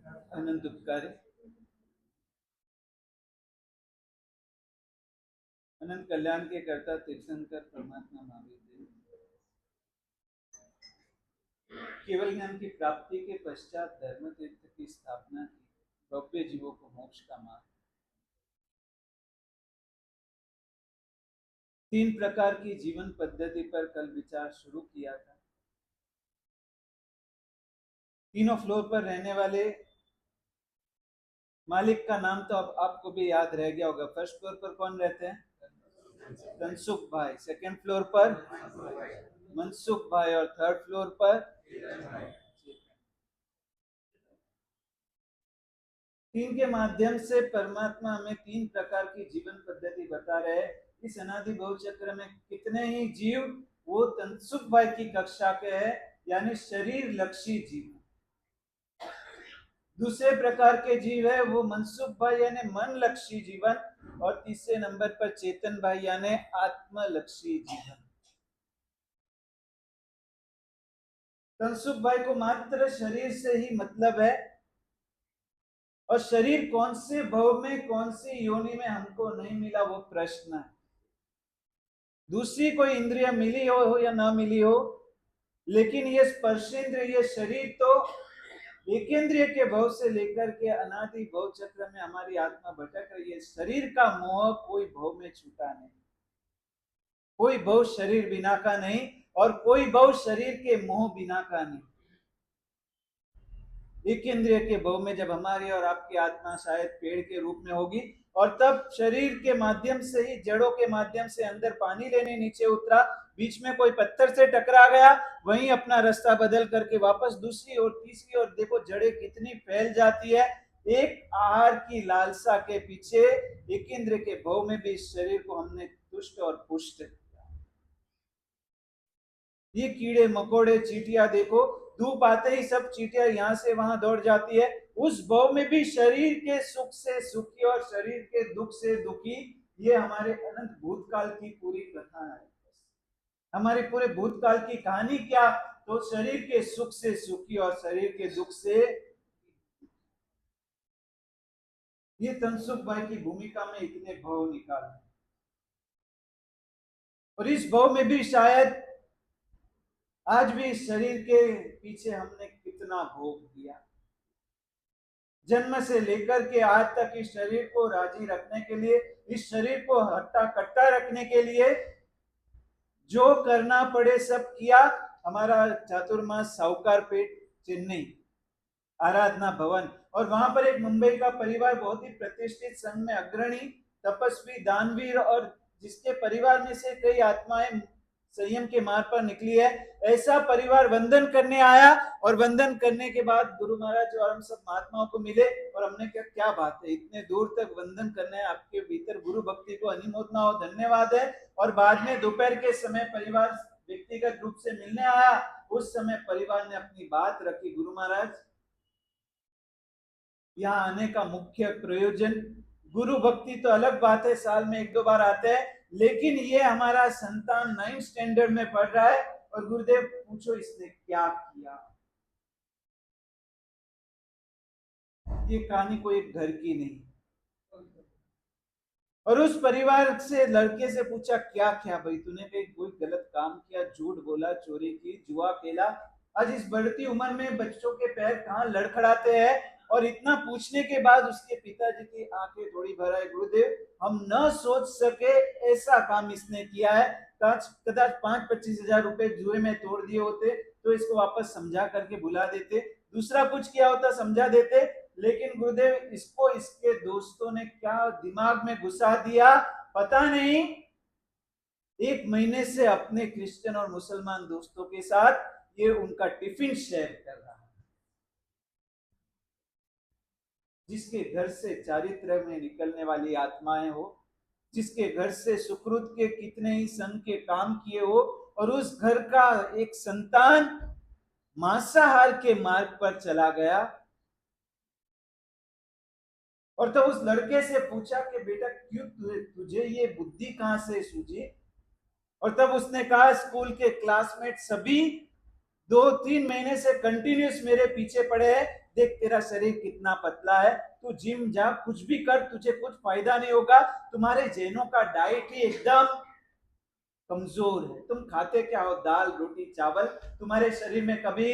अनंत उपकारी, अनंत कल्याण के कर्ता तीर्थंकर परमात्मा महावीर केवल ज्ञान की प्राप्ति के पश्चात धर्म तीर्थ की स्थापना की, भव्य जीवों को मोक्ष का मार्ग। 3 प्रकार की जीवन पद्धति पर कल विचार शुरू किया था। तीनों फ्लोर पर रहने वाले मालिक का नाम तो अब आपको भी याद रह गया होगा। फर्स्ट फ्लोर पर कौन रहते हैं? तनसुख भाई। सेकंड फ्लोर पर मनसुख भाई और थर्ड फ्लोर पर 3 के माध्यम से परमात्मा हमें 3 प्रकार की जीवन पद्धति बता रहे हैं। इस अनादि भव चक्र में कितने ही जीव वो तनसुख भाई की कक्षा के हैं, यानी शरीर लक्षी जीव। दूसरे प्रकार के जीव है वो मनसुख भाई यानी मन लक्षी जीवन, और तीसरे नंबर पर चेतन भाई यानी आत्मलक्षी जीवन। तनसुख भाई को मात्र शरीर से ही मतलब है, और शरीर कौन से भव में कौन सी योनि में हमको नहीं मिला वो प्रश्न है। दूसरी कोई इंद्रिय मिली हो या ना मिली हो, लेकिन ये स्पर्शेंद्र, ये शरीर तो एकेंद्रिय के भव से लेकर के अनादि भव चक्र में हमारी आत्मा भटक रही है। शरीर का मोह कोई भव में छूटा नहीं, कोई भव शरीर बिना का नहीं, और कोई भव शरीर के मोह बिना का नहीं। एक इंद्रिय के भव में जब हमारी और आपकी आत्मा शायद पेड़ के रूप में होगी, और तब शरीर के माध्यम से ही, जड़ों के माध्यम से अंदर पानी लेने नीचे उतरा, बीच में कोई पत्थर से टकरा गया, वहीं अपना रास्ता बदल करके वापस दूसरी और तीसरी, और देखो जड़ें कितनी फैल जाती है एक आहार की लालसा के पीछे। एक इंद्र के भव में भी इस शरीर को हमने तुष्ट और पुष्ट किया। ये कीड़े मकोड़े चींटियां देखो, धूप आते ही सब चींटियां यहाँ से वहां दौड़ जाती है। उस भव में भी शरीर के सुख से सुखी और शरीर के दुख से दुखी, ये हमारे अनंत भूतकाल की पूरी कथा है। हमारे पूरे भूतकाल की कहानी क्या? तो शरीर के सुख से सुखी और शरीर के दुख से। ये तनसुख भाई की भूमिका में इतने भव निकाले, और इस भव में भी शायद आज भी इस शरीर के पीछे हमने कितना भोग दिया। जन्म से लेकर के आज तक इस शरीर को राजी रखने के लिए, इस शरीर को हट्टा कट्टा रखने के लिए जो करना पड़े सब किया। हमारा चातुर्मास साहूकार पेट चेन्नई आराधना भवन, और वहां पर एक मुंबई का परिवार बहुत ही प्रतिष्ठित संघ में अग्रणी तपस्वी दानवीर, और जिसके परिवार में से कई आत्माएं संयम के मार्ग पर निकली है, ऐसा परिवार वंदन करने आया। और वंदन करने के बाद गुरु महाराज और हम सब महात्माओं को मिले, और हमने कहा क्या बात है, इतने दूर तक वंदन करने, आपके भीतर गुरु भक्ति को अनुमोदना हो, धन्यवाद है। और बाद में दोपहर के समय परिवार व्यक्तिगत रूप से मिलने आया। उस समय परिवार ने अपनी बात रखी, गुरु महाराज यहाँ आने का मुख्य प्रयोजन, गुरु भक्ति तो अलग बात है, साल में 1-2 बार आते हैं, लेकिन ये हमारा संतान 9th स्टैंडर्ड में पढ़ रहा है, और गुरुदेव पूछो इसने क्या किया। ये कहानी कोई घर की नहीं। और उस परिवार से, लड़के से पूछा क्या किया भाई तूने? कोई गलत काम किया, झूठ बोला, चोरी की, जुआ खेला? आज इस बढ़ती उम्र में बच्चों के पैर कहाँ लड़खड़ाते हैं। और इतना पूछने के बाद उसके पिताजी की आंखें थोड़ी भर आई, गुरुदेव हम न सोच सके ऐसा काम इसने किया है। कदाच 5-25 हजार रुपए जुए में तोड़ दिए होते तो इसको वापस समझा करके बुला देते, दूसरा कुछ किया होता समझा देते, लेकिन गुरुदेव इसको इसके दोस्तों ने क्या दिमाग में घुसा दिया पता नहीं। 1 महीने से अपने क्रिश्चियन और मुसलमान दोस्तों के साथ ये उनका टिफिन शेयर कर रहा है। जिसके घर से चारित्र में निकलने वाली आत्माएं हो, जिसके घर से सुकृत के कितने ही संघ के काम किए हो, और उस घर का एक संतान मांसाहार के मार्ग पर चला गया। और तो उस लड़के से पूछा कि बेटा क्यों तुझे ये बुद्धि कहां से सूझी? और तब उसने कहा स्कूल के क्लासमेट सभी 2-3 महीने से कंटिन्यूस मेरे पीछे पड़े हैं, देख तेरा शरीर कितना पतला है, तू जिम जा, कुछ भी कर, तुझे कुछ फायदा नहीं होगा, तुम्हारे जैनों का डाइट ही एकदम कमजोर है, तुम खाते क्या हो, दाल रोटी चावल, तुम्हारे शरीर में कभी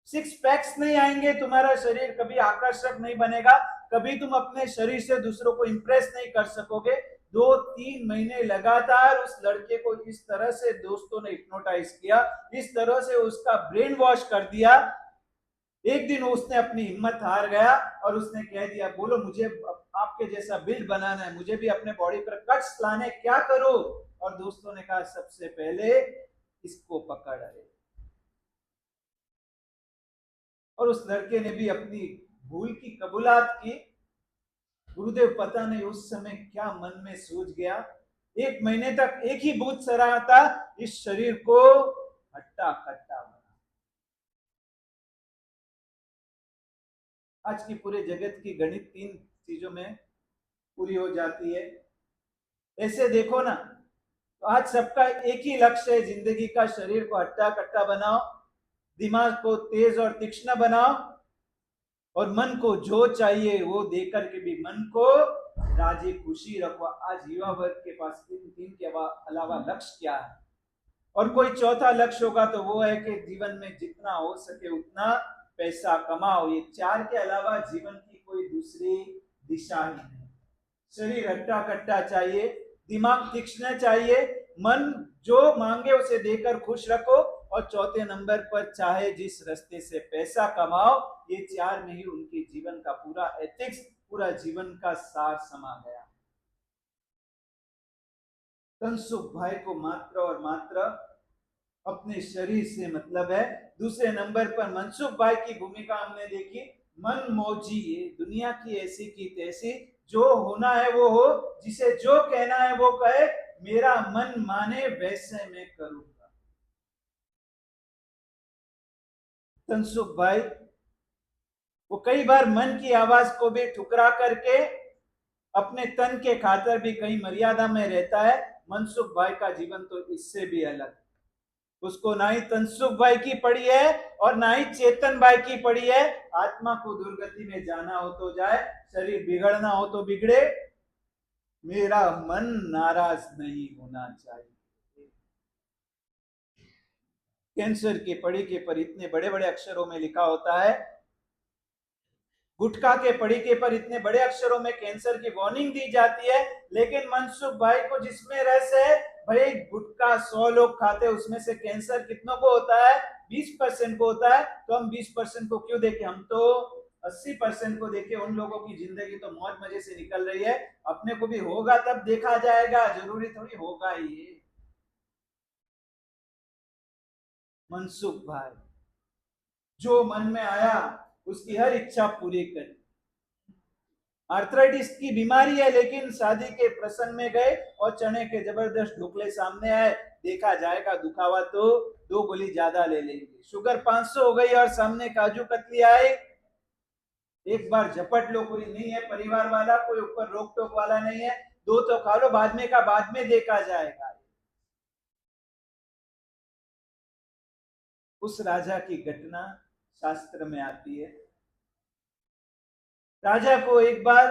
सिक्स पैक्स नहीं आएंगे, तुम्हारा शरीर कभी आकर्षक नहीं बनेगा, कभी तुम अपने शरीर से दूसरों को इंप्रेस नहीं कर सकोगे। 2-3 महीने लगातार उस लड़के को इस तरह से दोस्तों ने हिप्नोटाइज किया, इस तरह से उसका ब्रेन वॉश कर दिया। एक दिन उसने अपनी हिम्मत हार गया और उसने कह दिया, बोलो मुझे आपके जैसा बिल्ड बनाना है, मुझे भी अपने बॉडी पर कट्स लाने, क्या करो? और दोस्तों ने कहा सबसे पहले इसको पकड़ रहे। और उस लड़के ने भी अपनी भूल की कबूलात की। गुरुदेव पता नहीं उस समय क्या मन में सूझ गया, 1 महीने तक एक ही भूत सराहा था, इस शरीर को हट्टा कट्टा बना। आज की पूरे जगत की गणित 3 चीजों में पूरी हो जाती है। ऐसे देखो ना, तो आज सबका एक ही लक्ष्य है जिंदगी का, शरीर को हट्टा कट्टा बनाओ, दिमाग को तेज और तीक्ष्ण बनाओ, और मन को जो चाहिए वो देकर के भी मन को राजी खुशी रखो। आज युवा वर्ग के पास इन 3 के अलावा लक्ष्य क्या है? और कोई चौथा लक्ष्य होगा तो वो है कि जीवन में जितना हो सके उतना पैसा कमाओ। ये 4 के अलावा जीवन की कोई दूसरी दिशा ही नहीं। शरीर हट्टा कट्टा चाहिए, दिमाग तीक्ष्ण चाहिए, मन जो मांगे उसे देकर खुश रखो, और चौथे नंबर पर चाहे जिस रास्ते से पैसा कमाओ। ये 4 में ही उनके जीवन का पूरा एथिक्स, पूरा जीवन का सार समा गया। तनसुख भाई को मात्र और मात्र अपने शरीर से मतलब है। दूसरे नंबर पर मनसुख भाई की भूमिका हमने देखी, मन मौजी, दुनिया की ऐसी की तैसी, जो होना है वो हो, जिसे जो कहना है वो कहे, मेरा मन माने वैसे मैं करूंगा। तनसुख भाई वो कई बार मन की आवाज को भी ठुकरा करके अपने तन के खातर भी कहीं मर्यादा में रहता है। मनसुख भाई का जीवन तो इससे भी अलग, उसको ना ही तनसुख भाई की पड़ी है और ना ही चेतन भाई की पड़ी है। आत्मा को दुर्गति में जाना हो तो जाए, शरीर बिगड़ना हो तो बिगड़े, मेरा मन नाराज नहीं होना चाहिए। कैंसर के पड़ी के पर इतने बड़े बड़े अक्षरों में लिखा होता है, गुटखा के पड़ीके पर इतने बड़े अक्षरों में कैंसर की वार्निंग दी जाती है, लेकिन मनसुख भाई को जिसमें रस है, भाई गुटखा 100 लोग खाते, उसमें से कैंसर कितनों को होता है? 20% को होता है। तो हम 20% को क्यों देखें, हम तो 80% को देखें। उन लोगों की जिंदगी तो मौज मजे से निकल रही है, अपने को भी होगा तब देखा जाएगा, जरूरी थोड़ी होगा ही। मनसुख भाई जो मन में आया उसकी हर इच्छा पूरी करी। आर्थराइटिस की बीमारी है, लेकिन शादी के प्रसंग में गए और चने के जबरदस्त ढोकले सामने आए, देखा जाएगा दुखावा तो 2 गोली ज्यादा ले लेंगे। शुगर 500 हो गई और सामने काजू कतली आए, एक बार झपट लो, कोई नहीं है परिवार वाला, कोई ऊपर रोक टोक वाला नहीं है, 2 तो खा लो, बाद में का बाद में देखा जाएगा। उस राजा की घटना शास्त्र में आती है। राजा को एक बार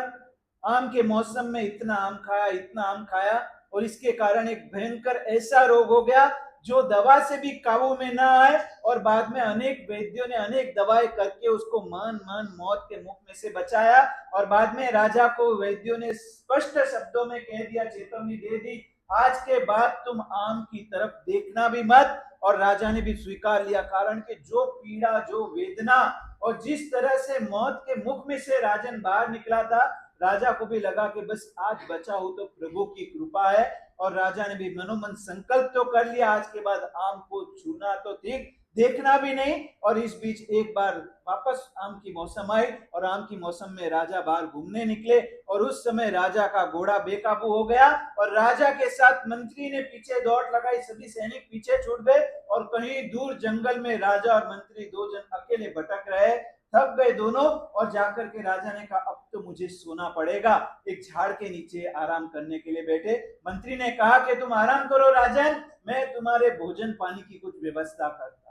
आम के मौसम में इतना आम खाया, इतना आम खाया, और इसके कारण एक भयंकर ऐसा रोग हो गया जो दवा से भी काबू में ना आए, और बाद में अनेक वैद्यों ने अनेक दवाएं करके उसको मान मान मौत के मुख में से बचाया। और बाद में राजा को वैद्यों ने स्पष्ट शब्दों में कह दिया, चेतावनी दे दी, आज के बाद तुम आम की तरफ देखना भी मत। और राजा ने भी स्वीकार लिया, कारण कि जो पीड़ा, जो वेदना, और जिस तरह से मौत के मुख में से राजन बाहर निकला था, राजा को भी लगा कि बस आज बचा हूं तो प्रभु की कृपा है। और राजा ने भी मनोमन संकल्प तो कर लिया, आज के बाद आम को छूना तो ठीक, देखना भी नहीं। और इस बीच एक बार वापस आम की मौसम आई, और आम की मौसम में राजा बाहर घूमने निकले, और उस समय राजा का घोड़ा बेकाबू हो गया, और राजा के साथ मंत्री ने पीछे दौड़ लगाई, सभी सैनिक पीछे छूट गए, और कहीं दूर जंगल में राजा और मंत्री 2 जन अकेले भटक रहे, थक गए दोनों, और जाकर के राजा ने कहा अब तो मुझे सोना पड़ेगा। एक झाड़ के नीचे आराम करने के लिए बैठे। मंत्री ने कहा कि तुम आराम करो राजन, मैं तुम्हारे भोजन पानी की कुछ व्यवस्था करता।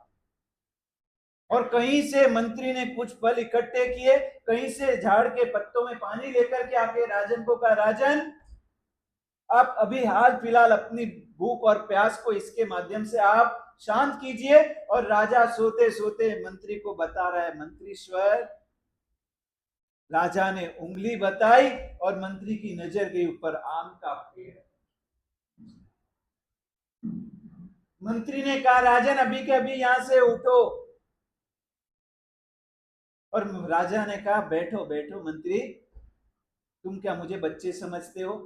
और कहीं से मंत्री ने कुछ फल इकट्ठे किए, कहीं से झाड़ के पत्तों में पानी लेकर के आके राजन को कहा, राजन आप अभी हाल फिलहाल अपनी भूख और प्यास को इसके माध्यम से आप शांत कीजिए। और राजा सोते सोते मंत्री को बता रहा है, मंत्रीश्वर। राजा ने उंगली बताई और मंत्री की नजर गई ऊपर आम का पेड़। मंत्री ने कहा, राजन अभी के अभी यहां से उठो। और राजा ने कहा, बैठो बैठो मंत्री, तुम क्या मुझे बच्चे समझते हो?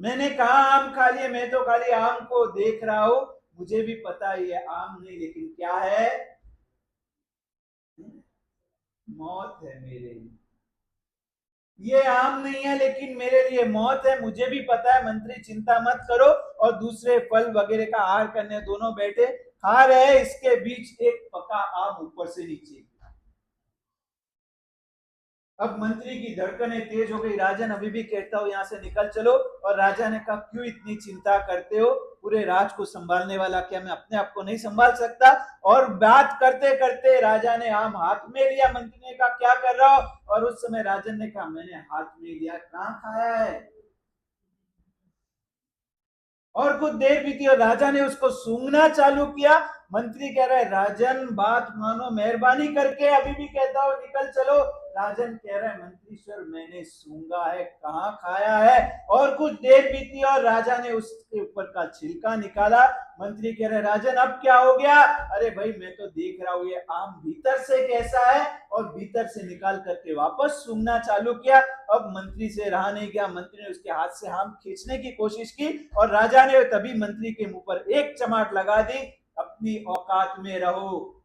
मैंने कहा आम खा लिए, मैं तो खाली आम को देख रहा हूं, मुझे भी पता है ये आम नहीं, लेकिन क्या है, मौत है मेरे लिए। ये आम नहीं है लेकिन मेरे लिए मौत है, मुझे भी पता है मंत्री, चिंता मत करो। और दूसरे फल वगैरह का आहार करने दोनों बैठे खा रहे, इसके बीच एक पका आम ऊपर से नीचे। अब मंत्री की धड़कनें तेज हो गई, राजन अभी भी कहता हो यहां से निकल चलो। और राजा ने कहा, क्यों इतनी चिंता करते हो, पूरे राज को संभालने वाला क्या मैं अपने आप को नहीं संभाल सकता? और बात करते करते राजा ने आम हाथ में लिया। मंत्री ने कहा, क्या कर रहा हो? और उस समय राजन ने कहा, मैंने हाथ में लिया, कहां खाया है? और कुछ देर बीती और राजा ने उसको सूंघना चालू किया। मंत्री कह रहा है, राजन बात मानो, मेहरबानी करके अभी भी कहता हो निकल चलो। राजन कह रहा है, मंत्रीश्वर मैंने सूंघा है, कहां खाया है? और कुछ देर बीती और राजा ने उसके ऊपर का छिलका निकाला। मंत्री कह रहे, राजन अब क्या हो गया? अरे भाई मैं तो देख रहा हूं ये आम भीतर से कैसा है, और भीतर से निकाल करके वापस सूंघना चालू किया। अब मंत्री से रहा नहीं गया, मंत्री ने उसके हाथ से आम खींचने की कोशिश की और राजा ने तभी मंत्री के मुंह पर एक चमाट लगा दी, अपनी औकात में रहो।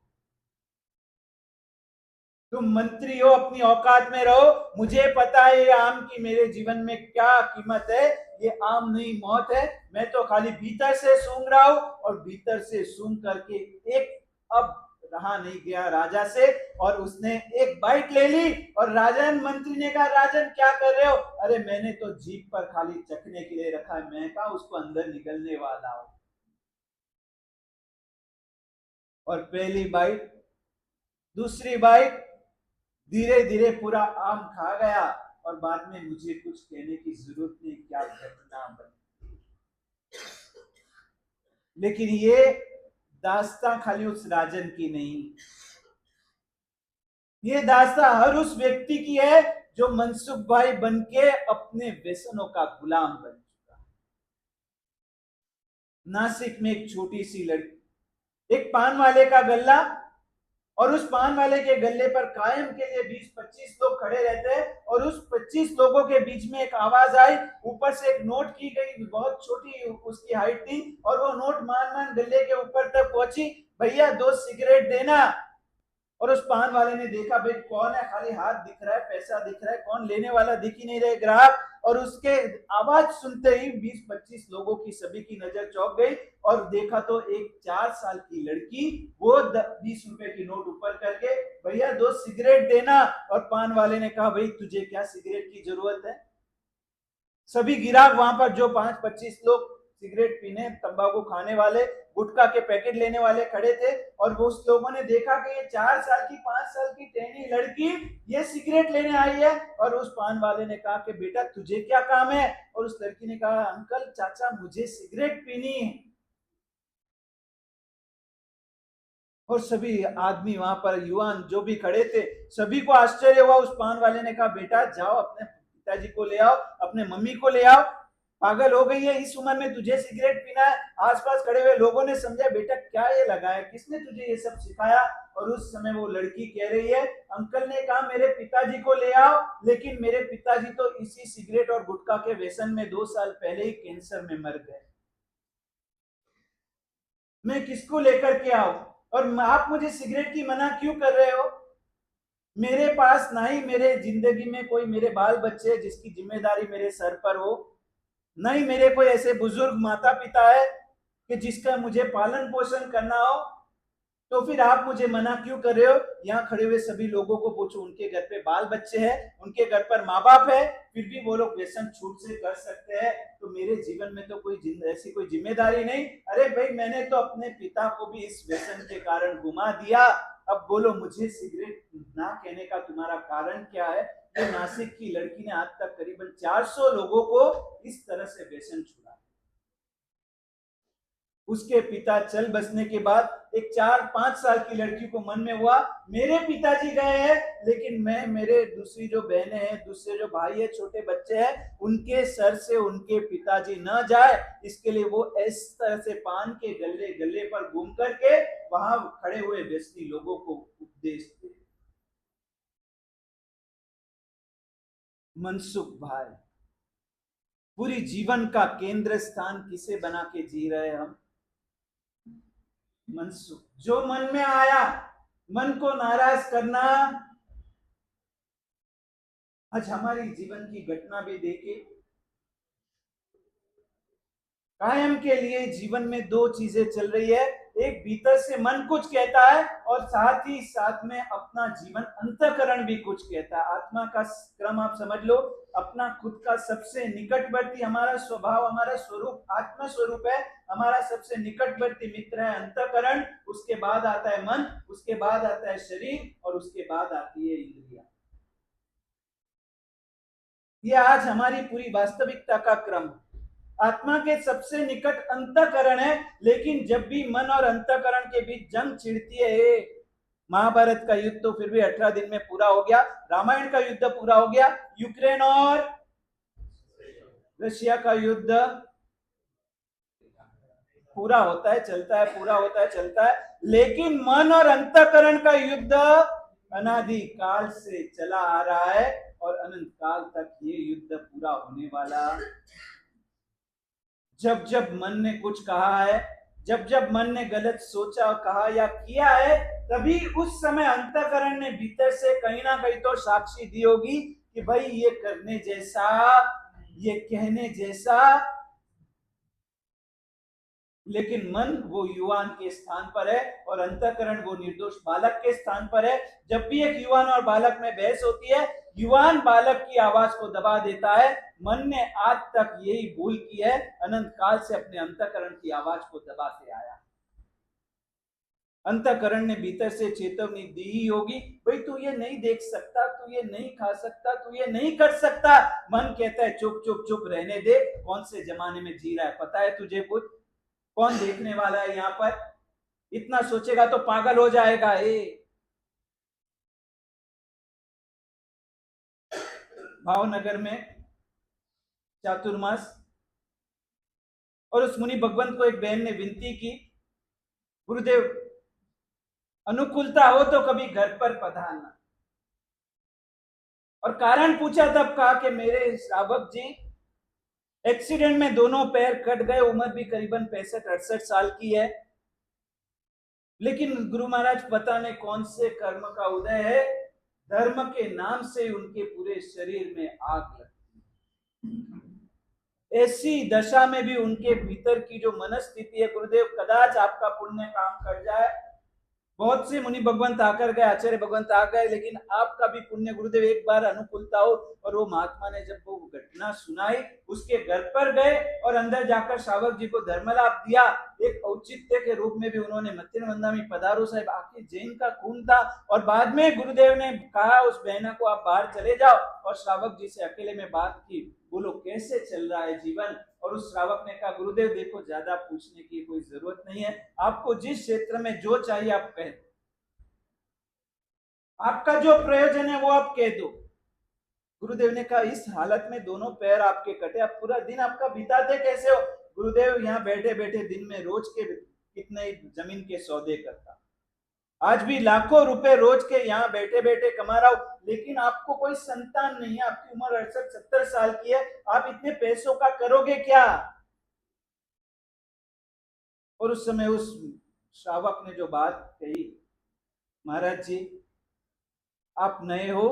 तुम मंत्री हो, अपनी औकात में रहो। मुझे पता है ये आम की मेरे जीवन में क्या कीमत है, ये आम नहीं मौत है। मैं तो खाली भीतर से सूंघ रहा हूं, और भीतर से सूंघ करके एक, अब रहा नहीं गया राजा से, और उसने एक बाइट ले ली। और राजन, मंत्री ने कहा, राजन क्या कर रहे हो? अरे मैंने तो जीभ पर खाली चखने के लिए रखा है, मैं कहा उसको अंदर निकलने वाला हूं। और पहली बाइट, दूसरी बाइट, धीरे धीरे पूरा आम खा गया। और बाद में मुझे कुछ कहने की जरूरत नहीं, क्या घटना बनी। लेकिन ये दास्तां खाली उस राजन की नहीं, ये दास्तां हर उस व्यक्ति की है जो मनसुख भाई बन के अपने व्यसनों का गुलाम बन चुका। नासिक में एक छोटी सी लड़की, एक पान वाले का गल्ला, और उस पान वाले के गल्ले पर कायम के लिए 20-25 लोग खड़े रहते हैं। और उस 25 लोगों के बीच में एक आवाज आई, ऊपर से एक नोट की गई, बहुत छोटी उसकी हाइट थी, और वो नोट मान मान गले के ऊपर तक पहुंची, भैया 2 सिगरेट देना। और उस पान वाले ने देखा, भाई कौन है, खाली हाथ दिख रहा है, पैसा दिख रहा है, कौन लेने वाला दिख ही नहीं रहे ग्राहक। और उसके आवाज सुनते ही 20-25 लोगों की सभी की नजर चौंक गई, और देखा तो एक 4 साल की लड़की, वो 20 रुपए की नोट ऊपर करके, भैया 2 सिगरेट देना। और पान वाले ने कहा, भाई तुझे क्या सिगरेट की जरूरत है? सभी गिराक वहां पर जो 5-25 लोग सिगरेट पीने, तंबाकू खाने वाले, गुटखा के पैकेट लेने वाले खड़े थे। और वो उस लोगों ने देखा कि ये 4 साल की 5 साल की टेढ़ी लड़की ये सिगरेट लेने आई है। और उस पान वाले ने कहा कि बेटा तुझे क्या काम है? और उस लड़की ने कहा, अंकल चाचा मुझे सिगरेट पीनी है। और सभी आदमी वहां पर, युवान जो भी खड़े थे, सभी को आश्चर्य हुआ। उस पान वाले ने कहा, बेटा जाओ अपने पिताजी को ले आओ, अपने मम्मी को ले आओ, पागल हो गई है, इस उम्र में तुझे सिगरेट पीना है? आसपास खड़े हुए लोगों ने समझा, बेटा क्या ये लगा है, किसने तुझे ये सब सिखाया? और उस समय वो लड़की कह रही है, अंकल ने कहा मेरे पिताजी को ले आओ, लेकिन मेरे पिताजी तो इसी सिगरेट और गुटखा के व्यसन में 2 साल पहले ही कैंसर में मर गए, मैं किसको लेकर के आऊं? और आप मुझे सिगरेट की मना क्यों कर रहे हो? मेरे पास ना ही मेरे जिंदगी में कोई मेरे बाल बच्चे जिसकी जिम्मेदारी मेरे सर पर हो, ना ही मेरे कोई ऐसे बुजुर्ग माता पिता है कि जिसका मुझे पालन पोषण करना हो। तो फिर आप मुझे मना क्यों कर रहे हो? यहाँ खड़े हुए सभी लोगों को पूछो, उनके घर पे बाल बच्चे हैं, उनके घर पर माँ बाप है, फिर भी वो लोग व्यसन छूट से कर सकते हैं, तो मेरे जीवन में तो कोई ऐसी कोई जिम्मेदारी नहीं। अरे भाई, मैंने तो अपने पिता को भी इस व्यसन के कारण घुमा दिया। अब बोलो, मुझे सिगरेट ना कहने का तुम्हारा कारण क्या है? ये नासिक की लड़की ने आज तक करीबन 400 लोगों को इस तरह से व्यसन छुड़ा। उसके पिता चल बसने के बाद एक 4-5 साल की लड़की को मन में हुआ, मेरे पिताजी गए हैं, लेकिन मैं, मेरे दूसरी जो बहनें हैं, दूसरे जो भाई है, छोटे बच्चे हैं, उनके सर से उनके पिताजी न जाए, इसके लिए वो इस तरह से पान के गल्ले गल्ले पर घूम करके वहां खड़े हुए व्यस्ती लोगों को उपदेश दे। मनसुख भाई, पूरी जीवन का केंद्र स्थान किसे बना के जी रहे हम? मनसुख, जो मन में आया, मन को नाराज करना। आज हमारी जीवन की घटना भी देखिए, कायम के लिए जीवन में दो चीजें चल रही है। एक, भीतर से मन कुछ कहता है, और साथ ही साथ में अपना जीवन अंतःकरण भी कुछ कहता है। आत्मा का क्रम आप समझ लो, अपना खुद का सबसे निकटवर्ती, हमारा स्वभाव, हमारा स्वरूप आत्मा स्वरूप है, हमारा सबसे निकटवर्ती मित्र है अंतःकरण, उसके बाद आता है मन, उसके बाद आता है शरीर, और उसके बाद आती है इंद्रिया। ये आज हमारी पूरी वास्तविकता का क्रम। आत्मा के सबसे निकट अंतःकरण है, लेकिन जब भी मन और अंतःकरण के बीच जंग छिड़ती है, महाभारत का युद्ध तो फिर भी 18 दिन में पूरा हो गया, रामायण का युद्ध पूरा हो गया, यूक्रेन और रशिया का युद्ध पूरा होता है, चलता है, पूरा होता है, चलता है, लेकिन मन और अंतःकरण का युद्ध अनादि काल से चला आ रहा है, और अनंत काल तक ये युद्ध पूरा होने वाला। जब जब मन ने कुछ कहा है, जब जब मन ने गलत सोचा, कहा या किया है, तभी उस समय अंतःकरण ने भीतर से कहीं ना कहीं तो साक्षी दी होगी कि भाई ये करने जैसा, ये कहने जैसा। लेकिन मन वो युवान के स्थान पर है, और अंतःकरण वो निर्दोष बालक के स्थान पर है। जब भी एक युवान और बालक में बहस होती है, युवान बालक की आवाज को दबा देता है। मन ने आज तक यही भूल की है, अनंत काल से अपने अंतःकरण की आवाज को दबाते आया। अंतःकरण ने भीतर से चेतावनी दी ही होगी, भाई तू ये नहीं देख सकता, तू ये नहीं खा सकता, तू ये नहीं कर सकता। मन कहता है चुप चुप चुप रहने दे, कौन से जमाने में जी रहा है, पता है तुझे कुछ? कौन देखने वाला है यहाँ पर? इतना सोचेगा तो पागल हो जाएगा। भावनगर में चातुर्मास, और उस मुनि भगवंत को एक बहन ने विनती की, गुरुदेव अनुकूलता हो तो कभी घर पर पधारना। और कारण पूछा, तब कहा कि मेरे श्रावक जी एक्सीडेंट में दोनों पैर कट गए, उम्र भी करीबन 65-68 साल की है, लेकिन गुरु महाराज पता नहीं कौन से कर्म का उदय है, धर्म के नाम से उनके पूरे शरीर में आग लगती। ऐसी दशा में भी उनके भीतर की जो मनस्थिति है, गुरुदेव कदाच आपका पुण्य काम कर जाए। बहुत से मुनि भगवंत आकर गए, आचार्य भगवंत आ गए, लेकिन आपका भी पुण्य गुरुदेव एक बार अनुकूलता हो। और वो महात्मा ने जब वो घटना सुनाई, उसके घर पर गए और अंदर जाकर श्रावक जी को धर्मलाभ दिया। एक औचित्य के रूप में भी उन्होंने मत्तिन वंदा में पधारो साहब, आखिर जैन का खून था। और बाद में गुरुदेव ने कहा उस बहना को, आप बाहर चले जाओ, और श्रावक जी से अकेले में बात की, बोलो कैसे चल रहा है जीवन। और उस श्रावक ने कहा, गुरुदेव देखो, ज्यादा पूछने की कोई जरूरत नहीं है, आपको जिस क्षेत्र में जो चाहिए आप कह दो, आपका जो प्रयोजन है वो आप कह दो। गुरुदेव ने कहा, इस हालत में दोनों पैर आपके कटे, आप पूरा दिन आपका बिताते कैसे हो? गुरुदेव, यहाँ बैठे बैठे दिन में रोज के कितने जमीन के सौदे करता, आज भी लाखों रुपए रोज के यहाँ बैठे बैठे कमा रहा हूं, लेकिन आपको कोई संतान नहीं है, आपकी उम्र 68-70 साल की है, आप इतने पैसों का करोगे क्या? और उस समय उस श्रावक ने जो बात कही, महाराज जी आप नए हो,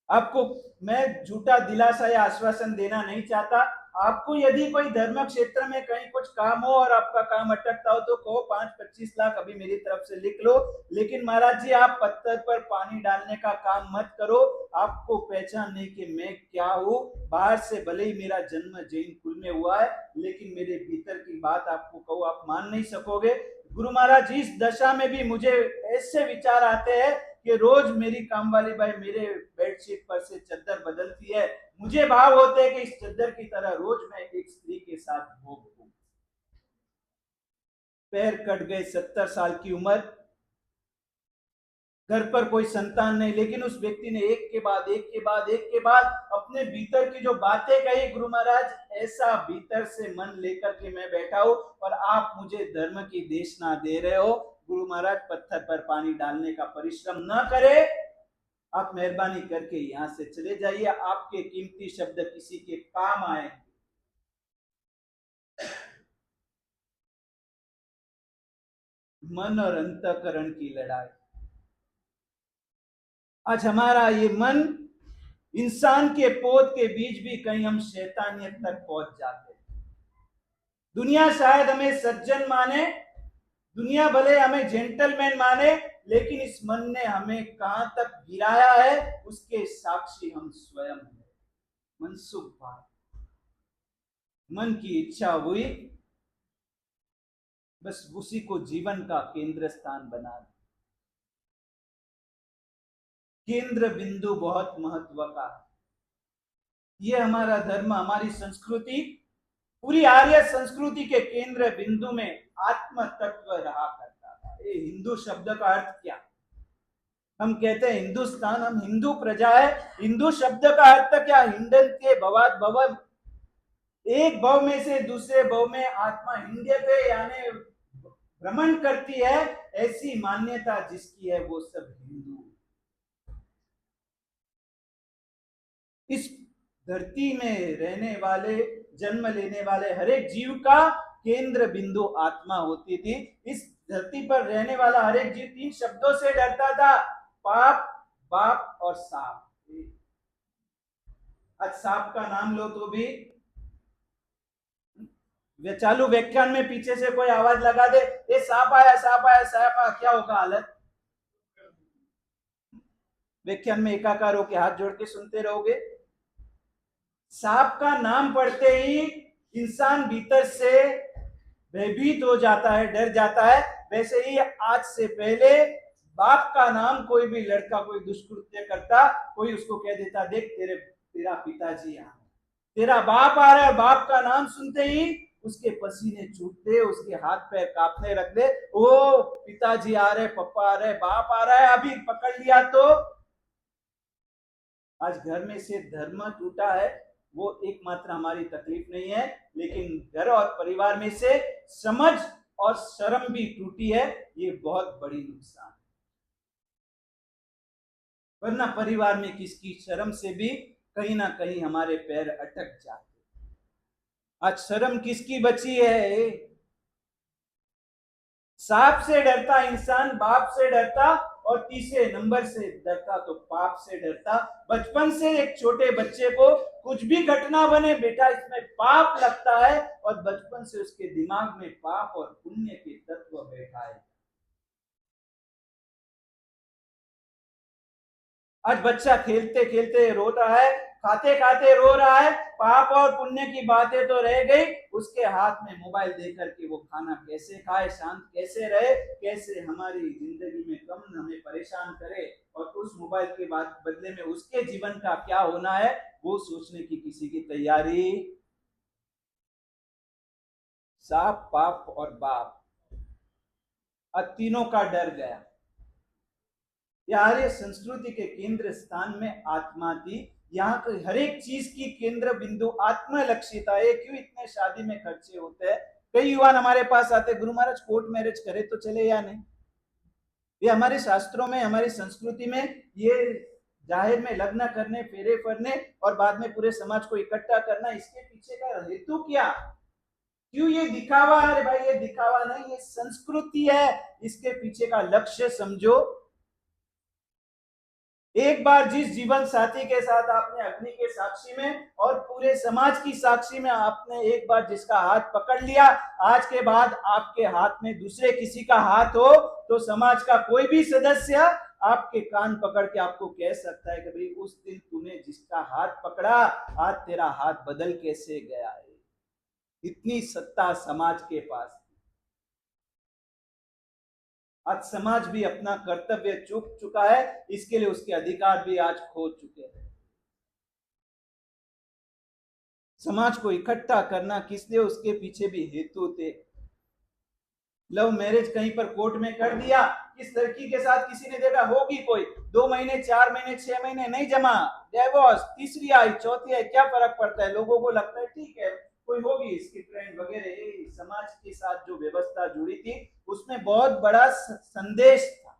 आपको मैं झूठा दिलासा या आश्वासन देना नहीं चाहता, आपको यदि कोई धर्म क्षेत्र में कहीं कुछ काम हो और आपका काम अटकता हो तो कहो 5-25 लाख अभी मेरी तरफ से लिख लो, लेकिन महाराज जी आप पत्थर पर पानी डालने का काम मत करो। आपको पहचानने कि मैं क्या हूं, बाहर से भले ही मेरा जन्म जैन कुल में हुआ है, लेकिन मेरे भीतर की बात आपको कहूं आप मान नहीं सकोगे। गुरु महाराज इस दशा में भी मुझे ऐसे विचार आते हैं कि रोज मेरी काम वाली भाई मेरे बेडशीट पर से चद्दर बदलती है, मुझे भाव होते हैं कि इस चद्दर की तरह रोज मैं एक स्त्री के साथ भोग दूं। पैर कट गए, 70 साल की उम्र, घर पर कोई संतान नहीं, लेकिन उस व्यक्ति ने एक के बाद एक के बाद एक के बाद अपने भीतर की जो बातें कही, गुरु महाराज ऐसा भीतर से मन लेकर के मैं बैठा हूं और आप मुझे धर्म की देशना दे रहे हो। गुरु महाराज पत्थर पर पानी डालने का परिश्रम न करे, आप मेहरबानी करके यहां से चले जाइए, आपके कीमती शब्द किसी के काम आए। मन और अंतःकरण की लड़ाई। आज हमारा ये मन, इंसान के पोत के बीच भी कहीं हम शैतानियत तक पहुंच जाते हैं। दुनिया शायद हमें सज्जन माने, दुनिया भले हमें जेंटलमैन माने, लेकिन इस मन ने हमें कहां तक गिराया है उसके साक्षी हम स्वयं हैं। मनसुख बात, मन की इच्छा हुई, बस उसी को जीवन का केंद्र स्थान बना दिया। केंद्र बिंदु बहुत महत्व का है। ये हमारा धर्म, हमारी संस्कृति, पूरी आर्य संस्कृति के केंद्र बिंदु में आत्म तत्व रहा करता था। ये हिंदू शब्द का अर्थ क्या? हम कहते हैं हिंदुस्तान, हम हिंदू प्रजा है। हिंदू शब्द का अर्थ क्या? हिंडन के भवात भवन, एक भव में से दूसरे भव में आत्मा हिंडते यानी भ्रमण करती है, ऐसी मान्यता जिसकी है वो सब हिंदू। इस धरती में रहने वाले, जन्म लेने वाले हर एक जीव का केंद्र बिंदु आत्मा होती थी। इस धरती पर रहने वाला हर एक जीव 3 शब्दों से डरता था, पाप, बाप और सांप। आज सांप का नाम लो तो भी चालू व्याख्यान में पीछे से कोई आवाज लगा दे, ये सांप आया सांप आया सांप आया, क्या होगा हालत? व्याख्यान में एकाकार होकर हाथ जोड़ के सुनते रहोगे। सांप का नाम पढ़ते ही इंसान भीतर से भयभीत हो जाता है, डर जाता है। वैसे ही आज से पहले बाप का नाम, कोई भी लड़का कोई दुष्कृत्य करता, कोई उसको कह देता देख तेरा पिताजी यहाँ, तेरा बाप आ रहा है, बाप का नाम सुनते ही उसके पसीने छूटते, उसके हाथ पैर कांपने लगते, ओ पिताजी आ रहे, पप्पा आ रहे, बाप आ रहा है, अभी पकड़ लिया तो। आज घर में से धर्म टूटा है, वो एकमात्र हमारी तकलीफ नहीं है, लेकिन घर और परिवार में से समझ और शर्म भी टूटी है, ये बहुत बड़ी नुकसान है। वरना परिवार में किसकी शर्म से भी कहीं ना कहीं हमारे पैर अटक जाते। आज शर्म किसकी बची है? सांप से डरता इंसान, बाप से डरता, और तीसरे नंबर से डरता तो पाप से डरता। बचपन से एक छोटे बच्चे को कुछ भी घटना बने, बेटा इसमें पाप लगता है, और बचपन से उसके दिमाग में पाप और पुण्य के तत्व बैठा है। आज बच्चा खेलते खेलते रो रहा है, खाते खाते रो रहा है, पाप और पुण्य की बातें तो रह गई, उसके हाथ में मोबाइल देकर के वो खाना कैसे खाए, शांत कैसे रहे, कैसे हमारी जिंदगी में कम हमें परेशान करे, और उस मोबाइल के बाद बदले में उसके जीवन का क्या होना है वो सोचने की किसी की तैयारी। सांप, पाप और बाप, तीनों का डर गया। आर्य संस्कृति के केंद्र स्थान में आत्मा थी। यहाँ की हर एक चीज की केंद्र बिंदु आत्मलक्षिता है। क्यों इतने शादी में खर्चे होते हैं? कई युवा हमारे पास आते, गुरु महाराज कोर्ट मैरिज करे तो चले या नहीं? ये हमारे शास्त्रों में, हमारी संस्कृति में ये जाहिर में लग्न करने, फेरे फरने और बाद में पूरे समाज को इकट्ठा करना, इसके पीछे का हेतु क्या? क्यों ये दिखावा? अरे भाई ये दिखावा नहीं, ये संस्कृति है, इसके पीछे का लक्ष्य समझो। एक बार जिस जीवन साथी के साथ आपने अग्नि के साक्षी में और पूरे समाज की साक्षी में आपने एक बार जिसका हाथ पकड़ लिया, आज के बाद आपके हाथ में दूसरे किसी का हाथ हो तो समाज का कोई भी सदस्य आपके कान पकड़ के आपको कह सकता है कि भाई उस दिन तूने जिसका हाथ पकड़ा, आज तेरा हाथ बदल कैसे गया है। इतनी सत्ता समाज के पास। आज समाज भी अपना कर्तव्य चूक चुका है, इसके लिए उसके अधिकार भी आज खो चुके हैं। समाज को इकट्ठा करना किस लिए, उसके पीछे भी हेतु थे। लव मैरिज कहीं पर कोर्ट में कर दिया, किस लड़की के साथ किसी ने देखा होगी कोई 2 महीने 4 महीने 6 महीने नहीं जमा, डिवोर्स, तीसरी आई चौथी आई, क्या फर्क पड़ता है। लोगों को लगता है ठीक है कोई होगी इसकी फ्रेंड वगैरह। समाज के साथ जो व्यवस्था जुड़ी थी उसमें बहुत बड़ा संदेश था,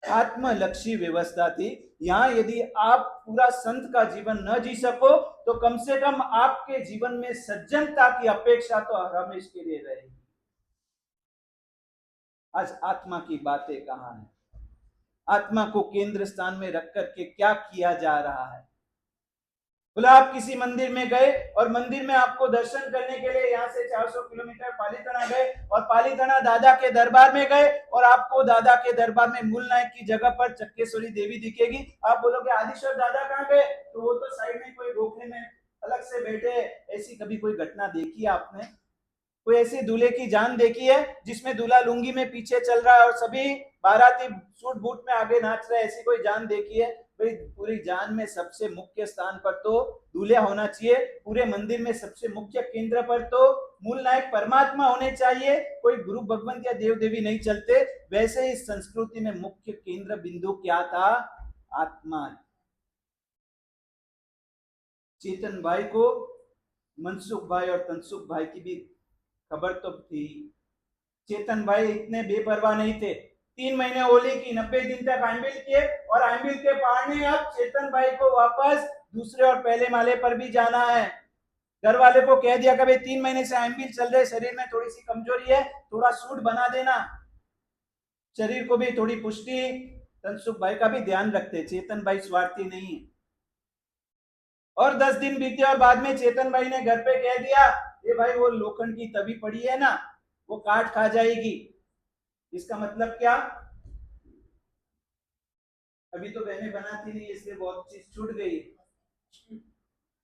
आत्मलक्षी व्यवस्था थी। यहाँ यदि आप पूरा संत का जीवन न जी सको तो कम से कम आपके जीवन में सज्जनता की अपेक्षा तो हमेशा के लिए रहेगी। आज आत्मा की बातें कहाँ है, आत्मा को केंद्र स्थान में रख करके क्या किया जा रहा है। बोला आप किसी मंदिर में गए और मंदिर में आपको दर्शन करने के लिए यहाँ से 400 किलोमीटर पालीताना गए और पालीताना दादा के दरबार में गए और आपको दादा के दरबार में मूल नायक की जगह पर चक्केश्वरी देवी दिखेगी। आप बोलोगे आदिश्वर दादा कहाँ गए, तो वो तो साइड में कोई गोखले में अलग से बैठे। ऐसी कभी कोई घटना देखी है आपने? कोई ऐसी दूल्हे की जान देखी है जिसमें दूल्हा लुंगी में पीछे चल रहा है और सभी बाराती सूट बूट में आगे नाच रहे हैं? ऐसी कोई जान देखी है? भाई पूरी जान में सबसे मुख्य स्थान पर तो दूल्हा होना चाहिए, पूरे मंदिर में सबसे मुख्य केंद्र पर तो मूल नायक परमात्मा होने चाहिए, कोई गुरु भगवान या देव देवी नहीं चलते। वैसे ही संस्कृति में मुख्य केंद्र बिंदु क्या था? आत्मा। चेतन भाई को मनसुख भाई और तनसुख भाई की भी खबर तो थी। चेतन भाई इतने बेपरवाह नहीं थे, 3 महीने होली की 90 दिन तक आंबिल किए और आंबिल के पार ने अब चेतन भाई को वापस दूसरे और पहले माले पर भी जाना है। घर वाले को कह दिया कि 3 महीने से आंबिल चल रहे, शरीर में थोड़ी सी कमजोरी है, थोड़ा सूट बना देना, शरीर को भी थोड़ी पुष्टि। तनसुख भाई का भी ध्यान रखते, चेतन भाई स्वार्थी नहीं है। और 10 दिन बीते और बाद में चेतन भाई ने घर पे कह दिया ये भाई वो लोखंड की तवी पड़ी है ना, वो काट खा जाएगी। इसका मतलब क्या? अभी तो बहनें बनाती नहीं इसलिए बहुत चीज छूट गई।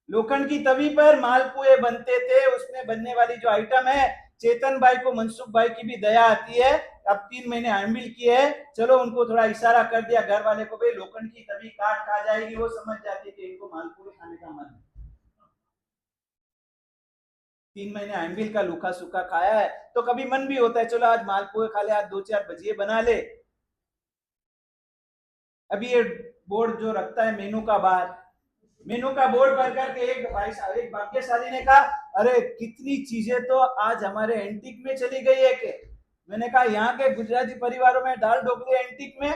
लोखंड की तवी पर मालपुए बनते थे, उसमें बनने वाली जो आइटम है, चेतन भाई को मनसुख भाई की भी दया आती है। अब 3 महीने आंबिल किए, चलो उनको थोड़ा इशारा कर दिया घर वाले को, भाई लोखंड की तवी काट खा जाएगी। वो समझ जाती कि इनको मालपुए खाने का मन है। 3 महीने आंबिल का लूखा सूखा खाया है तो कभी मन भी होता है चलो आज मालपुए खा ले, आज 2-4 भजिए बना ले। अभी ये बोर्ड जो रखता है मेनू का बाहर, मेनू का बोर्ड पढ़ करके एक भाई साहब, एक भाग्यशाली ने कहा अरे कितनी चीजें तो आज हमारे एंटीक में चली गई है के। मैंने कहा यहाँ के गुजराती परिवारों में दाल ढोकली एंटीक में?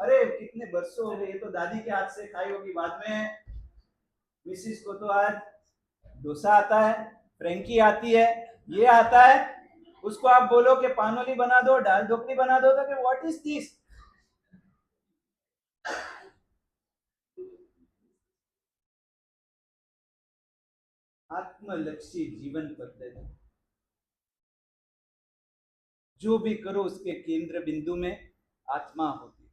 अरे कितने वर्षों हो गए, ये तो दादी के हाथ से खाई होगी, बाद में मिसिस को तो आज डोसा आता है, फ्रेंकी आती है, ये आता है। उसको आप बोलो कि पानोली बना दो, दाल ढोकली बना दो, तो कि व्हाट इज दिस। आत्मलक्षी जीवन पद्धति, जो भी करो उसके केंद्र बिंदु में आत्मा होती।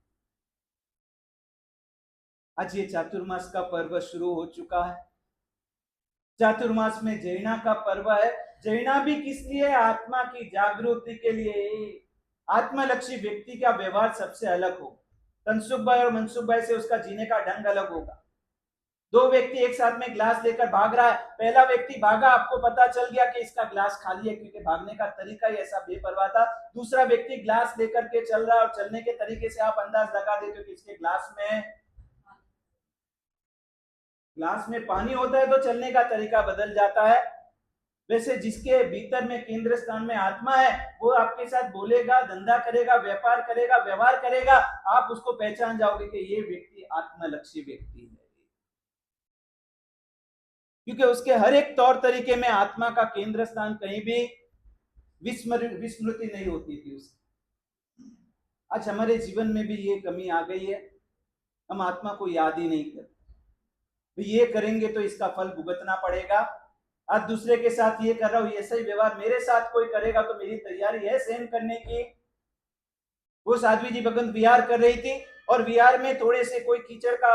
आज ये चातुर्मास का पर्व शुरू हो चुका है। चातुर्मास में जैना का पर्व है। जैना भी किस लिए? आत्मा की जागृति के लिए। आत्मलक्षी व्यक्ति का व्यवहार सबसे अलग हो, तनसुख भाई और मनसुख भाई से उसका जीने का ढंग अलग होगा। 2 व्यक्ति एक साथ में ग्लास लेकर भाग रहा है, पहला व्यक्ति भागा, आपको पता चल गया कि इसका ग्लास खाली है क्योंकि भागने का तरीका ही ऐसा बेपरवाह था। दूसरा व्यक्ति ग्लास लेकर के चल रहा है और चलने के तरीके से आप अंदाज लगा देते हो कि इसके ग्लास में पानी होता है तो चलने का तरीका बदल जाता है। वैसे जिसके भीतर में केंद्र स्थान में आत्मा है वो आपके साथ बोलेगा, धंधा करेगा, व्यापार करेगा, व्यवहार करेगा, आप उसको पहचान जाओगे कि ये व्यक्ति आत्मलक्षी व्यक्ति है, क्योंकि उसके हर एक तौर तरीके में आत्मा का केंद्र स्थान कहीं भी विस्मृति नहीं होती थी उसकी। आज हमारे जीवन में भी ये कमी आ गई है, हम आत्मा को याद ही नहीं करते। ये करेंगे तो इसका फल भुगतना पड़ेगा। आज दूसरे के साथ ये कर रहा हूं, ऐसा ही व्यवहार मेरे साथ कोई करेगा तो मेरी तैयारी है सहन करने की। वो साध्वी जी भगवंत विहार कर रही थी और विहार में थोड़े से कोई कीचड़ का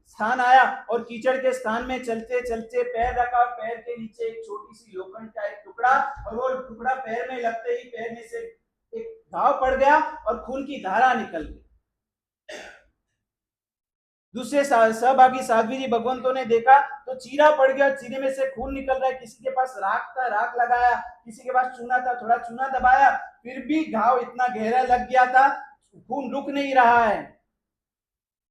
स्थान आया और कीचड़ के स्थान में चलते चलते पैर रखा और पैर के नीचे एक छोटी सी लोखंड का एक टुकड़ा, और वो टुकड़ा पैर में लगते ही पैर में से एक घाव पड़ गया और खून की धारा निकल गई। दूसरे सहभागी साध्वी जी भगवंतों ने देखा तो चीरा पड़ गया, चीरे में से खून निकल रहा है। किसी के पास राख था, राख लगाया, किसी के पास चूना था, थोड़ा चूना दबाया, फिर भी घाव इतना गहरा लग गया था, खून रुक नहीं रहा है।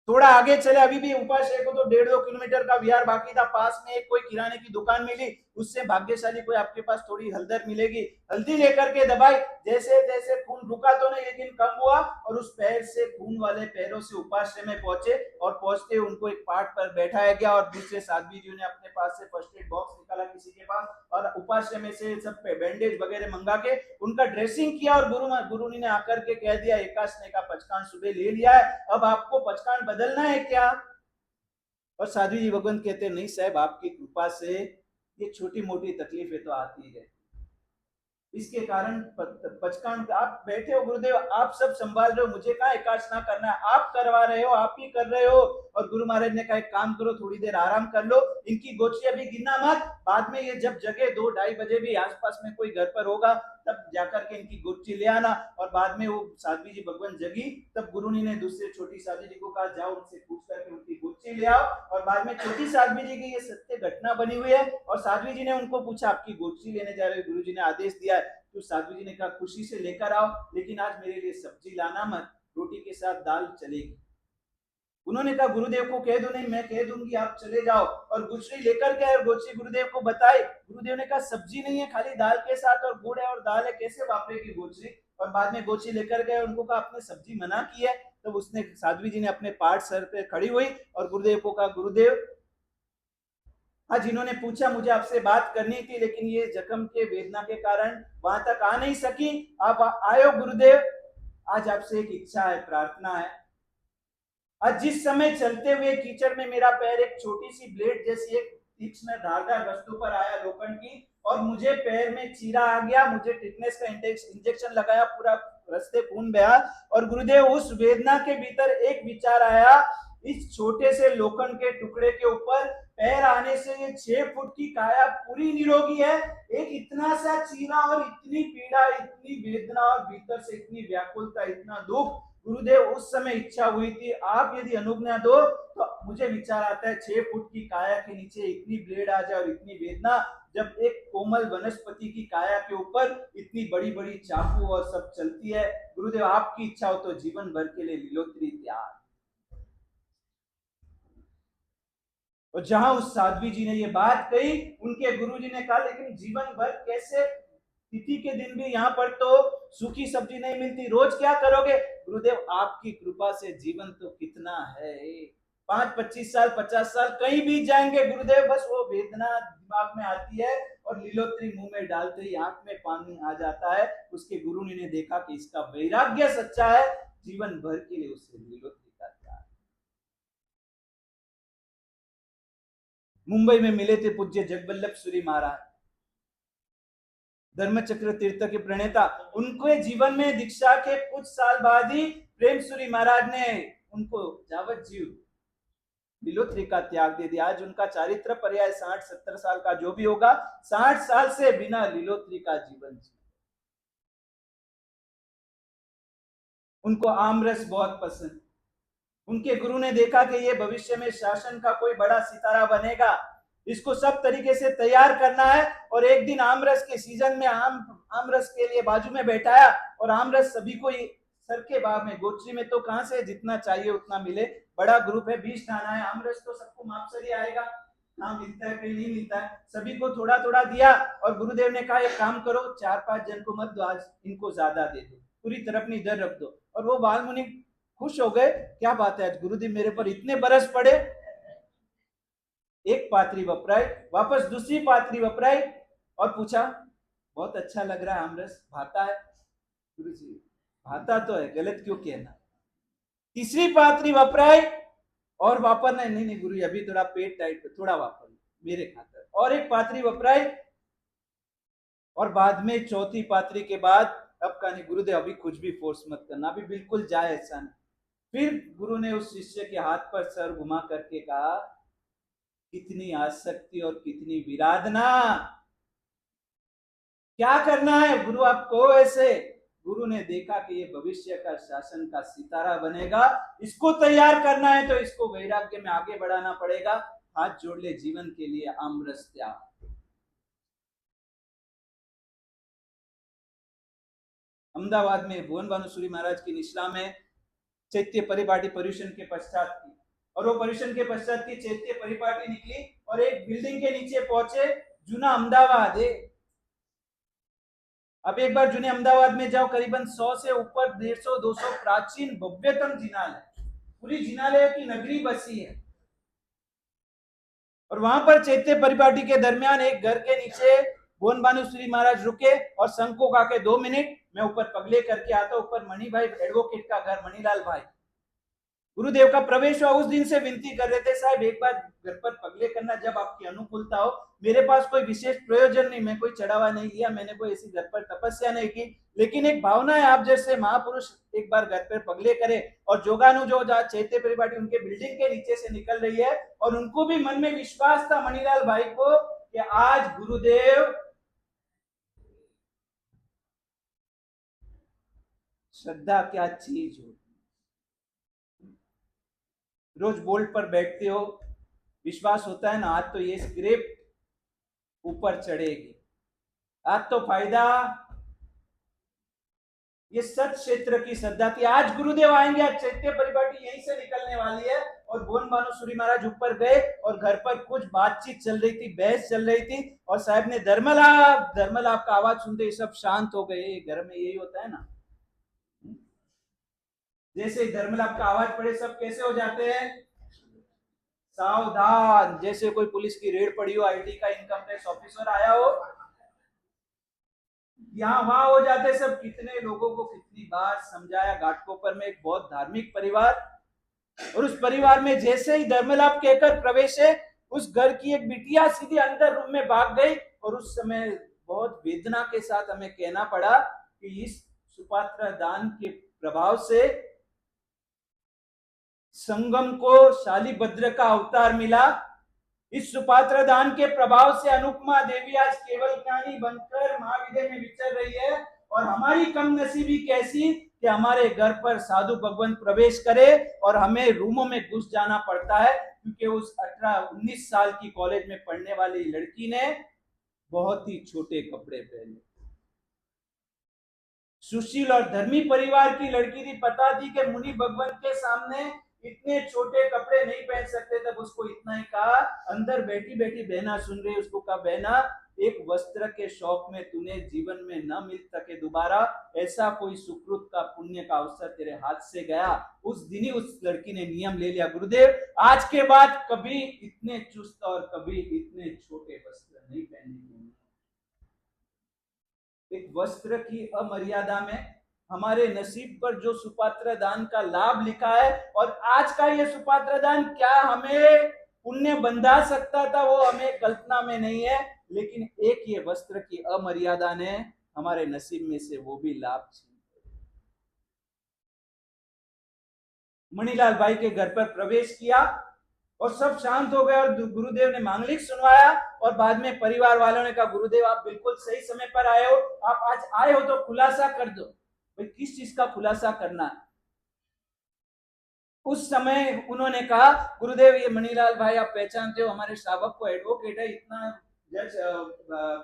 थोड़ा आगे चले, अभी भी उपाश्रय को तो 1.5-2 किलोमीटर का विहार बाकी था। पास में एक कोई किराने की दुकान मिली, उससे भाग्यशाली कोई आपके पास थोड़ी हल्दर मिलेगी, हल्दी लेकर के दबाई। जैसे तैसे खून रुका तो नहीं, लेकिन कम हुआ और उस पैर से खून वाले पैरों से उपाश्रय में पहुंचे और पहुंचते उनको एक पाट पर बैठाया गया और दूसरे साध्वी जी ने अपने पास से फर्स्ट एड बॉक्स निकाला किसी के पास और उपाश्रय में से सब बैंडेज वगैरह मंगा के उनका ड्रेसिंग किया और गुरु ने आकर के कह दिया एकादश का पचकान सुबह ले लिया है, अब आपको पचकान बदलना है क्या? और साध्वी जी भगवंत कहते नहीं साहब, आपकी कृपा से ये छोटी मोटी तकलीफें तो आती है, इसके कारण पचकान आप बैठे हो गुरुदेव, आप सब संभाल रहे हो, मुझे कहा एकादश ना करना है, आप करवा रहे हो, आप ही कर रहे हो। और गुरु महाराज ने कहा एक काम करो, थोड़ी देर आराम कर लो, इनकी गोची अभी गिनना मत, बाद में ये जब जगे 2-2:30 बजे भी आसपास में कोई घर पर होगा तब जाकर के इनकी गोची ले आना। और बाद में वो साध्वी जी भगवान जगी तब गुरु ने दूसरे छोटी साध्वी जी को कहा जाओ उनसे पूछ करके उनकी गोची ले आओ। और बाद में छोटी साध्वी जी की ये सत्य घटना बनी हुई है और साध्वी जी ने उनको पूछा आपकी गोची लेने जा रहे हो, गुरु जी ने आदेश दिया है। तो साध्वी जी ने कहा खुशी से लेकर आओ, लेकिन आज मेरे लिए सब्जी लाना मत, रोटी के साथ दाल चलेगी। उन्होंने कहा गुरुदेव को कह दो, नहीं मैं कह दूंगी, आप चले जाओ। और गुचरी लेकर के और गोची गुरुदेव को बताई। गुरुदेव ने कहा सब्जी नहीं है, खाली दाल के साथ और गुड़ है और दाल है, कैसे वापरेगी गोची? और बाद में गोची लेकर गए, उनको कहा आपने सब्जी मना की है। तो उसने साध्वी जी ने अपने पाठ सर पे खड़ी हुई और गुरुदेव को कहा गुरुदेव आज इन्होंने पूछा मुझे आपसे बात करनी थी, लेकिन ये जख्म के वेदना के कारण वहां तक आ नहीं सकी, आप आयो गुरुदेव, आज आपसे एक इच्छा है, प्रार्थना है। आज जिस समय चलते हुए कीचड़ में मेरा पैर एक छोटी सी ब्लेड जैसी एक तीक्ष्ण धारदार वस्तु पर आया लोखंड की और मुझे पैर में चीरा आ गया, मुझे टिटनेस का इंजेक्शन लगाया, पूरा रास्ते खून बहा। और गुरुदेव उस वेदना के भीतर एक विचार आया, इस छोटे से लोखंड के टुकड़े के ऊपर पैर आने से ये 6 फुट की काया पूरी निरोगी है, एक इतना सा चीरा और इतनी पीड़ा, इतनी वेदना और भीतर से इतनी व्याकुलता, इतना दुख। गुरुदेव उस समय इच्छा हुई थी आप यदि अनुज्ञा दो तो मुझे विचार आता है 6 फुट की काया के नीचे इतनी ब्लेड आ जाए और इतनी वेदना, जब एक कोमल वनस्पति की काया के ऊपर इतनी बड़ी बड़ी चाकू और सब चलती है। गुरुदेव आपकी इच्छा हो तो जीवन भर के लिए लीलोत्री त्याग। और जहां उस साध्वी जी ने ये बात कही, उनके गुरु जी ने कहा लेकिन जीवन भर कैसे, तिथि के दिन भी यहाँ पर तो सूखी सब्जी नहीं मिलती, रोज क्या करोगे? गुरुदेव आपकी कृपा से जीवन तो कितना है, 5-25 साल 50 साल कहीं बीत जाएंगे गुरुदेव, बस वो वेदना दिमाग में आती है और लीलोत्री मुंह में डालते ही आंख में पानी आ जाता है। उसके गुरु ने देखा कि इसका वैराग्य सच्चा है, जीवन भर के लिए उसे लीलोत्री का त्याग। मुंबई में मिले थे पूज्य जगवल्लभ सूरी महाराज, धर्मचक्र तीर्थ के प्रणेता। उनके जीवन में दीक्षा के कुछ साल बाद ही प्रेम सूरी महाराज ने उनको जावत जीव लीलोत्री का त्याग दे दिया। आज उनका चारित्र पर्याय 60-70 साल का जो भी होगा, 60 साल से बिना लीलोत्री का जीवन जी। उनको आमरस बहुत पसंद। उनके गुरु ने देखा कि ये भविष्य में शासन का कोई बड़ा सितारा बनेगा, इसको सब तरीके से तैयार करना है। और एक दिन आमरस के सीजन में आमरस के लिए बाजू में बैठाया और आमरस सभी को सर के बाग में, गोचरी में तो कहां से जितना चाहिए उतना मिले, बड़ा ग्रुप है, 20 खाना है, आमरस तो सबको मापसर ही आएगा, कहाँ मिलता है कहीं नहीं मिलता है, सभी को थोड़ा थोड़ा दिया। और गुरुदेव ने कहा एक काम करो, 4-5 जन को मत दो, आज इनको ज्यादा दे दो, पूरी तरफ नहीं इधर रख दो। और वो बाल मुनि खुश हो गए, क्या बात है आज गुरुदेव मेरे पर इतने बरस पड़े। एक पात्री वपराई, वापस दूसरी पात्री वपराई और पूछा बहुत अच्छा लग रहा है आमरस, भाता है? गुरु जी आता तो है, गलत क्यों कहना। तीसरी पात्री वपराई और वापरना नहीं, नहीं गुरु अभी थोड़ा पेट टाइट, थोड़ा वापर मेरे खातर, और एक पात्री वपराई, और बाद में चौथी पात्री के बाद अब का नहीं गुरुदेव अभी कुछ भी फोर्स मत करना, अभी बिल्कुल जाए ऐसा नहीं। फिर गुरु ने उस शिष्य के हाथ पर सर घुमा करके कहा, कितनी आसक्ति और कितनी विराधना, क्या करना है गुरु आपको ऐसे। गुरु ने देखा कि ये भविष्य का शासन का सितारा बनेगा, इसको तैयार करना है तो इसको वैराग्य में आगे बढ़ाना पड़ेगा। हाथ जोड़ ले जीवन के लिए आमरस त्याग। अहमदाबाद में भुवन भानुसूरी महाराज की निश्ला में चैत्य परिपाटी पर्यूषण के पश्चात की, और वो पर्यूषण के पश्चात की चैत्य परिपाटी निकली और एक बिल्डिंग के नीचे पहुंचे, जूना अहमदाबाद है। अब एक बार जूने अहमदाबाद में जाओ, करीबन 100 से ऊपर 150-200 प्राचीन भव्यतम जिनालय, पूरी जिनालय की नगरी बसी है। और वहां पर चैत्य परिपाटी के दरमियान एक घर के नीचे भुवन भानुश्री महाराज रुके और संघ को कहा के 2 मिनट मैं ऊपर पगले करके आता हूं। ऊपर मणि भाई एडवोकेट का घर, मणिलाल भाई गुरुदेव का प्रवेश हुआ। उस दिन से विनती कर रहे थे, साहब एक बार घर पर पगले करना जब आपकी अनुकूलता हो। मेरे पास कोई विशेष प्रयोजन नहीं, मैं कोई चढ़ावा नहीं लिया, मैंने कोई ऐसी घर पर तपस्या नहीं की, लेकिन एक भावना है आप जैसे महापुरुष एक बार घर पर पगले करे। और जोगानु जो चैत्य परिपाटी उनके बिल्डिंग के नीचे से निकल रही है, और उनको भी मन में विश्वास था मणिलाल भाई को कि आज गुरुदेव, श्रद्धा क्या चीज हो, रोज बोल्ट पर बैठते हो, विश्वास होता है ना आज तो ये स्क्रिप्ट ऊपर चढ़ेगी, आज तो फायदा, ये सत क्षेत्र की श्रद्धा थी। आज गुरुदेव आएंगे, आज चैत्य परिपाटी यहीं से निकलने वाली है। और भुवन भानुसूरी महाराज ऊपर गए और घर पर कुछ बातचीत चल रही थी, बहस चल रही थी, और साहब ने धर्मलाभ धर्मलाभ का आवाज सुनते ही सब शांत हो गए। घर में यही होता है ना, जैसे धर्मलाभ का आवाज पड़े सब कैसे हो जाते हैं, सावधान, जैसे कोई पुलिस की रेड पड़ी हो, आईटी का इनकम टैक्स ऑफिसर आया हो, यहाँ वहां हो जाते सब। कितने लोगों को कितनी बार समझाया। घाटकोपर में एक बहुत धार्मिक परिवार, और उस परिवार में जैसे ही धर्मलाभ कहकर प्रवेश है, उस घर की एक बिटिया सीधे अंदर रूम में भाग गई। और उस समय बहुत वेदना के साथ हमें कहना पड़ा कि इस सुपात्र दान के प्रभाव से संगम को शालिभद्र का अवतार मिला। इस सुपात्र दान के प्रभाव से अनुपमा देवी आज केवल ज्ञानी बनकर महाविद्या में विचर रही है। और हमारी कम नसीबी कैसी कि हमारे घर पर साधु भगवंत प्रवेश करे और हमें रूमों में घुस जाना पड़ता है, क्योंकि उस 18-19 साल की कॉलेज में पढ़ने वाली लड़की ने बहुत ही छोटे कपड़े पहने। सुशील और धर्मी परिवार की लड़की थी, पता थी कि मुनि भगवंत के सामने इतने छोटे कपड़े नहीं पहन सकते, तब उसको इतना ही कहा। अंदर बैठी बैठी बहना सुन रही, उसको कहा, बहना एक वस्त्र के शौक में तूने जीवन में न मिल सके दोबारा, ऐसा कोई सुकृत का पुण्य का अवसर तेरे हाथ से गया। उस दिन ही उस लड़की ने नियम ले लिया, गुरुदेव आज के बाद कभी इतने चुस्त और कभी इतने छोटे वस्त्र नहीं पहनेंगे। एक वस्त्र की अमर्यादा में हमारे नसीब पर जो सुपात्र दान का लाभ लिखा है, और आज का ये सुपात्र दान क्या हमें पुण्य बंधा सकता था वो हमें कल्पना में नहीं है, लेकिन एक ये वस्त्र की अमर्यादा ने हमारे नसीब में से वो भी लाभ छीन। मणिलाल भाई के घर पर प्रवेश किया और सब शांत हो गए, और गुरुदेव ने मांगलिक सुनवाया। और बाद में परिवार वालों ने कहा, गुरुदेव आप बिल्कुल सही समय पर आए हो, आप आज आए हो तो खुलासा कर दो। भाई किस चीज का खुलासा करना है? उस समय उन्होंने कहा, गुरुदेव ये मणिलाल भाई आप पहचानते हो, हमारे शावक को एडवोकेट है, इतना जज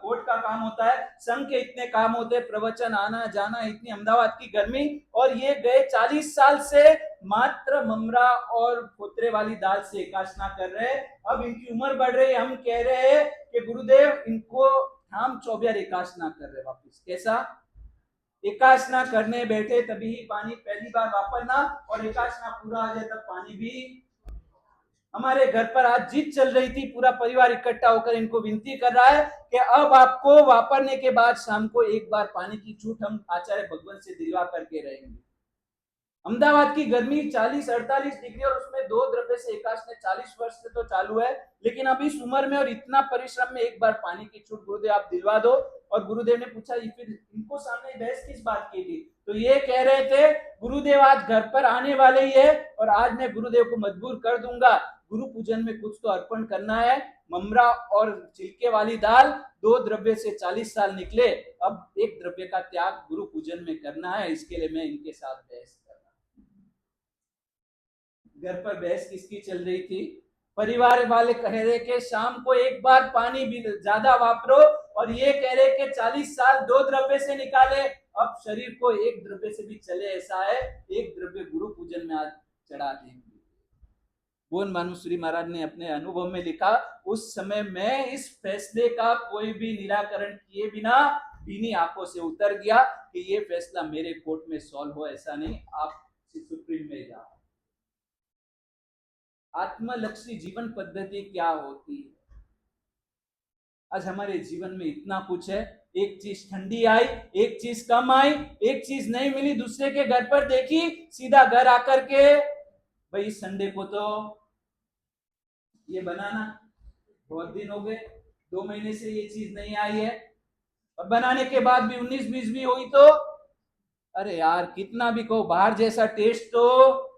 कोर्ट का काम होता है, संघ के इतने काम होते हैं, प्रवचन आना जाना, इतनी अहमदाबाद की गर्मी, और ये गए 40 साल से मात्र ममरा और पोतरे वाली दाल से एकाशना कर रहे हैं। अब इनकी उम्र बढ़ रही है, हम कह रहे हैं कि गुरुदेव इनको हम 24 एकाशना कर रहे वापिस। कैसा एकाशना करने बैठे तभी ही पानी पहली बार वापरना, और एकाशना पूरा आ जाए तब पानी भी हमारे घर पर आज जीत चल रही थी, पूरा परिवार इकट्ठा होकर इनको विनती कर रहा है कि अब आपको वापरने के बाद शाम को एक बार पानी की छूट हम आचार्य भगवान से दिलवा करके रहेंगे। अहमदाबाद की गर्मी 40-48 डिग्री और उसमें 2 द्रव्य से एकाश ने 40 वर्ष से तो चालू है, लेकिन अब इस उम्र में और इतना परिश्रम में एक बार पानी की छूट गुरुदेव आप दिलवा दो। और गुरुदेव ने पूछा, फिर इनको सामने बहस किस बात की थी? तो ये कह रहे थे गुरुदेव आज घर पर आने वाले ही है और आज मैं गुरुदेव को मजबूर कर दूंगा, गुरु पूजन में कुछ तो अर्पण करना है। ममरा और छिलके वाली दाल 2 द्रव्य से 40 साल निकले, अब 1 द्रव्य का त्याग गुरु पूजन में करना है, इसके लिए मैं इनके साथ बहस। घर पर बहस किसकी चल रही थी? परिवार वाले कह रहे कि शाम को एक बार पानी भी ज्यादा वापरो और ये कह रहे कि 40 साल 2 द्रव्य से निकाले, अब शरीर को 1 द्रव्य से भी चले, ऐसा है 1 द्रव्य गुरु पूजन में आज चढ़ा देंगे। बोन भानुश्री महाराज ने अपने अनुभव में लिखा, उस समय मैं इस फैसले का कोई भी निराकरण किए बिना भीनी आंखों से उतर गया कि ये फैसला मेरे कोर्ट में सॉल्व हो, ऐसा नहीं, आप सुप्रीम में जाओ। आत्मलक्षी जीवन पद्धति क्या होती है? आज हमारे जीवन में इतना कुछ है, एक चीज ठंडी आई, एक चीज कम आई, एक चीज नहीं मिली, दूसरे के घर पर देखी, सीधा घर आकर के भाई संडे को तो ये बनाना, बहुत दिन हो गए, 2 महीने से ये चीज नहीं आई है, और बनाने के बाद भी 19-20 भी हुई तो अरे यार कितना भी कहो बाहर जैसा टेस्ट तो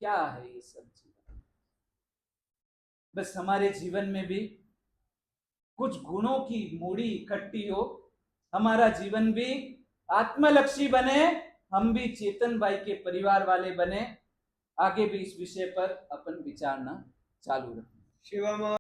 क्या है ये सब जीवन। बस हमारे जीवन में भी कुछ गुणों की मूड़ी इकट्ठी हो, हमारा जीवन भी आत्मलक्षी बने, हम भी चेतन भाई के परिवार वाले बने, आगे भी इस विषय पर अपन विचारना चालू रखें। शिवा